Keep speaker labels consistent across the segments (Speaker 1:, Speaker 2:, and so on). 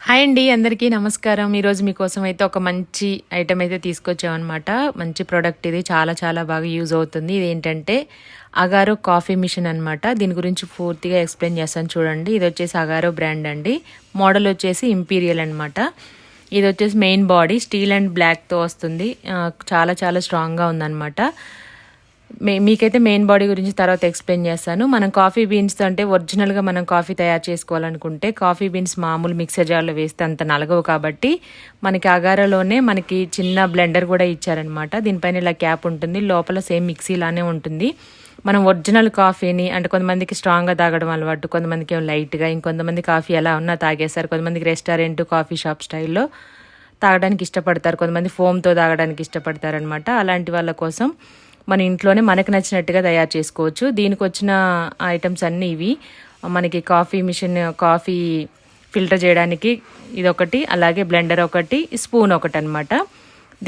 Speaker 1: Hi అండి, అందరికీ నమస్కారం. ఈరోజు మీకోసం అయితే ఒక మంచి ఐటెం అయితే తీసుకొచ్చామన్నమాట. మంచి ప్రోడక్ట్ ఇది, చాలా చాలా బాగా యూజ్ అవుతుంది. ఇదేంటంటే అగారో కాఫీ మిషన్ అనమాట. దీని గురించి పూర్తిగా ఎక్స్ప్లెయిన్ చేస్తాను చూడండి. ఇది వచ్చేసి అగారో బ్రాండ్ అండి. మోడల్ వచ్చేసి ఇంపీరియల్ అనమాట. ఇది వచ్చేసి మెయిన్ బాడీ స్టీల్ అండ్ బ్లాక్తో వస్తుంది. చాలా చాలా స్ట్రాంగ్గా ఉందన్నమాట. మీకైతే మెయిన్ బాడీ గురించి తర్వాత ఎక్స్ప్లెయిన్ చేస్తాను. మనం కాఫీ బీన్స్ అంటే ఒరిజినల్గా మనం కాఫీ తయారు చేసుకోవాలనుకుంటే కాఫీ బీన్స్ మామూలు మిక్సర్ జార్లో వేస్తే అంత నలగవు, కాబట్టి మనకి అగారాలోనే మనకి చిన్న బ్లెండర్ కూడా ఇచ్చారనమాట. దీనిపైన ఇలా క్యాప్ ఉంటుంది, లోపల సేమ్ మిక్సీలానే ఉంటుంది. మనం ఒరిజినల్ కాఫీని అంటే కొంతమందికి స్ట్రాంగ్గా తాగడం అలవాటు, కొంతమందికి ఏమో లైట్గా, ఇంకొంతమంది కాఫీ ఎలా ఉన్నా తాగేస్తారు. కొంతమందికి రెస్టారెంట్ కాఫీ షాప్ స్టైల్లో తాగడానికి ఇష్టపడతారు, కొంతమంది ఫోమ్తో తాగడానికి ఇష్టపడతారు అనమాట. అలాంటి వాళ్ళ కోసం మన ఇంట్లోనే మనకు నచ్చినట్టుగా తయారు చేసుకోవచ్చు. దీనికి వచ్చిన ఐటమ్స్ అన్నీ ఇవి. మనకి కాఫీ మిషన్, కాఫీ ఫిల్టర్ చేయడానికి ఇదొకటి, అలాగే బ్లెండర్ ఒకటి, స్పూన్ ఒకటి అనమాట.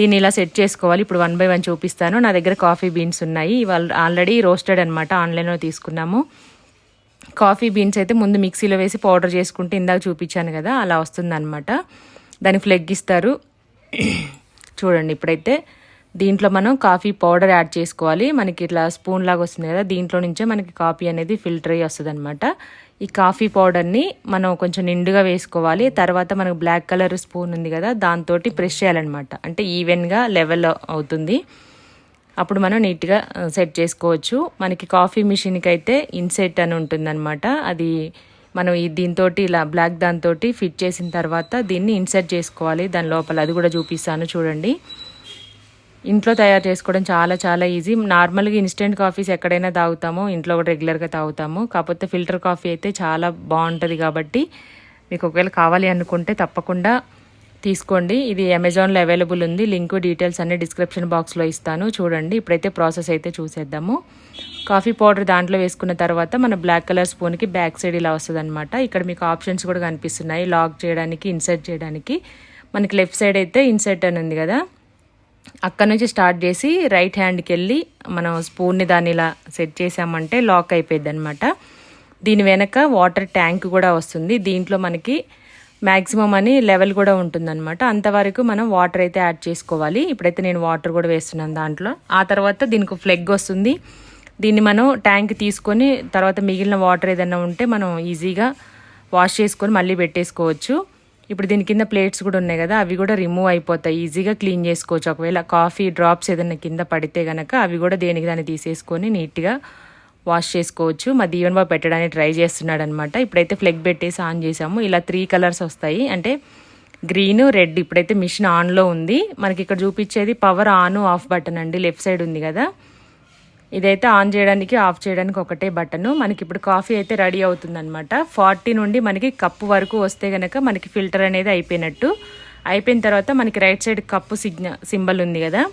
Speaker 1: దీన్ని ఇలా సెట్ చేసుకోవాలి. ఇప్పుడు 1 by 1 చూపిస్తాను. నా దగ్గర కాఫీ బీన్స్ ఉన్నాయి, ఇవాళ ఆల్రెడీ రోస్టెడ్ అనమాట, ఆన్లైన్లో తీసుకున్నాము. కాఫీ బీన్స్ అయితే ముందు మిక్సీలో వేసి పౌడర్ చేసుకుంటే ఇందాక చూపించాను కదా, అలా వస్తుందన్నమాట. దాన్ని ఫ్లెగ్ ఇస్తారు చూడండి. ఇప్పుడైతే దీంట్లో మనం కాఫీ పౌడర్ యాడ్ చేసుకోవాలి. మనకి ఇట్లా స్పూన్ లాగా వస్తుంది కదా, దీంట్లో నుంచే మనకి కాఫీ అనేది ఫిల్టర్ అయ్యి వస్తుంది అనమాట. ఈ కాఫీ పౌడర్ని మనం కొంచెం నిండుగా వేసుకోవాలి. తర్వాత మనకు బ్లాక్ కలర్ స్పూన్ ఉంది కదా, దాంతో ప్రెస్ చేయాలన్నమాట. అంటే ఈవెన్గా లెవెల్ అవుతుంది. అప్పుడు మనం నీట్గా సెట్ చేసుకోవచ్చు. మనకి కాఫీ మిషన్కి అయితే ఇన్సెట్ అని ఉంటుందన్నమాట. అది మనం దీంతో ఇలా బ్లాక్ దాంతో ఫిట్ చేసిన తర్వాత దీన్ని ఇన్సెట్ చేసుకోవాలి దాని లోపల. అది కూడా చూపిస్తాను చూడండి. ఇంట్లో తయారు చేసుకోవడం చాలా చాలా ఈజీ. నార్మల్గా ఇన్స్టెంట్ కాఫీస్ ఎక్కడైనా తాగుతాము, ఇంట్లో కూడా రెగ్యులర్గా తాగుతాము. కాకపోతే ఫిల్టర్ కాఫీ అయితే చాలా బాగుంటుంది. కాబట్టి మీకు ఒకవేళ కావాలి అనుకుంటే తప్పకుండా తీసుకోండి. ఇది అమెజాన్లో అవైలబుల్ ఉంది. లింక్ డీటెయిల్స్ అన్ని డిస్క్రిప్షన్ బాక్స్లో ఇస్తాను చూడండి. ఇప్పుడైతే ప్రాసెస్ అయితే చూసేద్దాము. కాఫీ పౌడర్ దాంట్లో వేసుకున్న తర్వాత మన బ్లాక్ కలర్ స్పూన్కి బ్యాక్ సైడ్ ఇలా వస్తుంది అనమాట. ఇక్కడ మీకు ఆప్షన్స్ కూడా కనిపిస్తున్నాయి, లాక్ చేయడానికి, ఇన్సర్ట్ చేయడానికి. మనకి లెఫ్ట్ సైడ్ అయితే ఇన్సర్ట్ అని ఉంది కదా, అక్కడ నుంచి స్టార్ట్ చేసి రైట్ హ్యాండ్కి వెళ్ళి మనం స్పూన్ని దాన్ని ఇలా సెట్ చేసామంటే లాక్ అయిపోయింది అనమాట. దీని వెనక వాటర్ ట్యాంక్ కూడా వస్తుంది. దీంట్లో మనకి మ్యాక్సిమం అని లెవెల్ కూడా ఉంటుందన్నమాట. అంతవరకు మనం వాటర్ అయితే యాడ్ చేసుకోవాలి. ఇప్పుడైతే నేను వాటర్ కూడా వేస్తున్నాను దాంట్లో. ఆ తర్వాత దీనికి ఫ్లెగ్ వస్తుంది. దీన్ని మనం ట్యాంక్ తీసుకొని తర్వాత మిగిలిన వాటర్ ఏదైనా ఉంటే మనం ఈజీగా వాష్ చేసుకొని మళ్ళీ పెట్టేసుకోవచ్చు. ఇప్పుడు దీని కింద ప్లేట్స్ కూడా ఉన్నాయి కదా, అవి కూడా రిమూవ్ అయిపోతాయి, ఈజీగా క్లీన్ చేసుకోవచ్చు. ఒకవేళ కాఫీ డ్రాప్స్ ఏదైనా కింద పడితే కనుక అవి కూడా దేనికి దాన్ని తీసేసుకొని నీట్గా వాష్ చేసుకోవచ్చు. మా దీవెన్ బాబు పెట్టడానికి ట్రై చేస్తున్నాడు అనమాట. ఇప్పుడైతే ఫ్లెగ్ పెట్టేసి ఆన్ చేసాము. ఇలా 3 కలర్స్ వస్తాయి, అంటే గ్రీన్, రెడ్. ఇప్పుడైతే మిషన్ ఆన్లో ఉంది. మనకి ఇక్కడ చూపించేది పవర్ ఆన్ ఆఫ్ బటన్ అండి, లెఫ్ట్ సైడ్ ఉంది కదా. ఇదైతే ఆన్ చేయడానికి, ఆఫ్ చేయడానికి ఒకటే బటను. మనకి ఇప్పుడు కాఫీ అయితే రెడీ అవుతుందన్నమాట. 40 నుండి మనకి కప్పు వరకు వస్తే కనుక మనకి ఫిల్టర్ అనేది అయిపోయినట్టు. అయిపోయిన తర్వాత మనకి రైట్ సైడ్ కప్పు సింబల్ ఉంది కదా,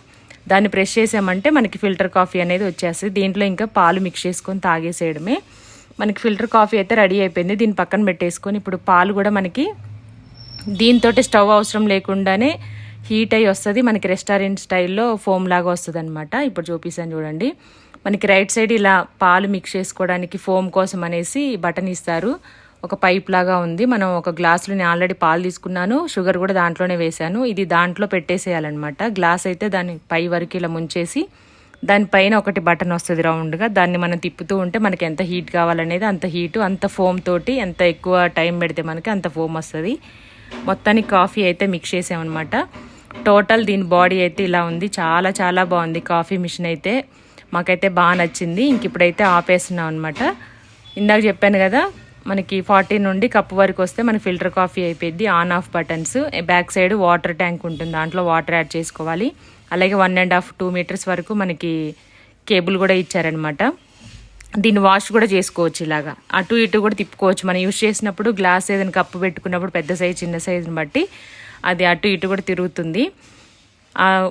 Speaker 1: దాన్ని ప్రెస్ చేసామంటే మనకి ఫిల్టర్ కాఫీ అనేది వచ్చేస్తుంది. దీంట్లో ఇంకా పాలు మిక్స్ చేసుకొని తాగేసేయడమే. మనకి ఫిల్టర్ కాఫీ అయితే రెడీ అయిపోయింది. దీన్ని పక్కన పెట్టేసుకొని ఇప్పుడు పాలు కూడా మనకి దీంతో స్టవ్ అవసరం లేకుండానే హీట్ అయ్యి వస్తుంది. మనకి రెస్టారెంట్ స్టైల్లో ఫోమ్ లాగా వస్తుంది అనమాట. ఇప్పుడు చూపిస్తాను చూడండి. మనకి రైట్ సైడ్ ఇలా పాలు మిక్స్ చేసుకోవడానికి ఫోమ్ కోసం అనేసి బటన్ ఇస్తారు. ఒక పైప్ లాగా ఉంది. మనం ఒక గ్లాసులో నేను ఆల్రెడీ పాలు తీసుకున్నాను, షుగర్ కూడా దాంట్లోనే వేసాను. ఇది దాంట్లో పెట్టేసేయాలన్నమాట. గ్లాస్ అయితే దాని పై వరకు ఇలా ముంచేసి దానిపైన ఒకటి బటన్ వస్తుంది రౌండ్గా, దాన్ని మనం తిప్పుతూ ఉంటే మనకి ఎంత హీట్ కావాలనేది అంత హీటు, అంత ఫోమ్ తోటి ఎంత ఎక్కువ టైం పెడితే మనకి అంత ఫోమ్ వస్తుంది. మొత్తానికి కాఫీ అయితే మిక్స్ చేసామన్నమాట. టోటల్ దీని బాడీ అయితే ఇలా ఉంది. చాలా చాలా బాగుంది కాఫీ మిషన్ అయితే, మాకైతే బాగా నచ్చింది. ఇంక ఇప్పుడైతే ఆపేస్తున్నాం అనమాట. ఇందాక చెప్పాను కదా, మనకి 40 నుండి కప్పు వరకు వస్తే మనకి ఫిల్టర్ కాఫీ అయిపోయింది. On off buttons, back side water tank ఉంటుంది, దాంట్లో వాటర్ యాడ్ చేసుకోవాలి. అలాగే 1.5-2 మీటర్స్ వరకు మనకి కేబుల్ కూడా ఇచ్చారనమాట. దీన్ని వాష్ కూడా చేసుకోవచ్చు, ఇలాగా అటు ఇటు కూడా తిప్పుకోవచ్చు. మనం యూజ్ చేసినప్పుడు గ్లాస్ ఏదైనా కప్పు పెట్టుకున్నప్పుడు పెద్ద సైజు చిన్న సైజుని బట్టి అది అటు ఇటు కూడా తిరుగుతుంది.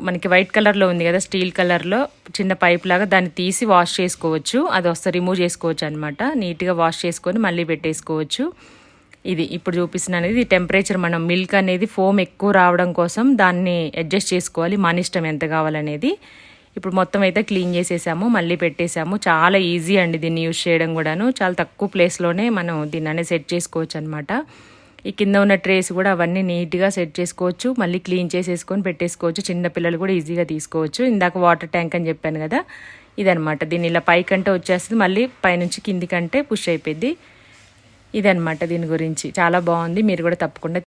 Speaker 1: మనకి వైట్ కలర్లో ఉంది కదా, స్టీల్ కలర్లో చిన్న పైప్ లాగా, దాన్ని తీసి వాష్ చేసుకోవచ్చు. అది వస్తే రిమూవ్ చేసుకోవచ్చు అనమాట. నీట్గా వాష్ చేసుకొని మళ్ళీ పెట్టేసుకోవచ్చు. ఇది ఇప్పుడు చూపిస్తున్నాను. ఇది టెంపరేచర్, మనం మిల్క్ అనేది ఫోమ్ ఎక్కువ రావడం కోసం దాన్ని అడ్జస్ట్ చేసుకోవాలి, మన ఇష్టం ఎంత కావాలనేది. ఇప్పుడు మొత్తం అయితే క్లీన్ చేసేసాము, మళ్ళీ పెట్టేసాము. చాలా ఈజీ అండి దీన్ని యూజ్ చేయడం కూడాను. చాలా తక్కువ ప్లేస్లోనే మనం దీన్ని అనేది సెట్ చేసుకోవచ్చు అనమాట. ఈ కింద ఉన్న ట్రేస్ కూడా అవన్నీ నీట్గా సెట్ చేసుకోవచ్చు, మళ్ళీ క్లీన్ చేసేసుకొని పెట్టేసుకోవచ్చు. చిన్న పిల్లలు కూడా ఈజీగా తీసుకోవచ్చు. ఇందాక వాటర్ ట్యాంక్ అని చెప్పాను కదా, ఇదనమాట. దీన్ని ఇలా పైకంటే వచ్చేస్తుంది, మళ్ళీ పైనుంచి కిందికంటే పుష్ అయిపోద్ది. ఇదనమాట దీని గురించి. చాలా బాగుంది, మీరు కూడా తప్పకుండా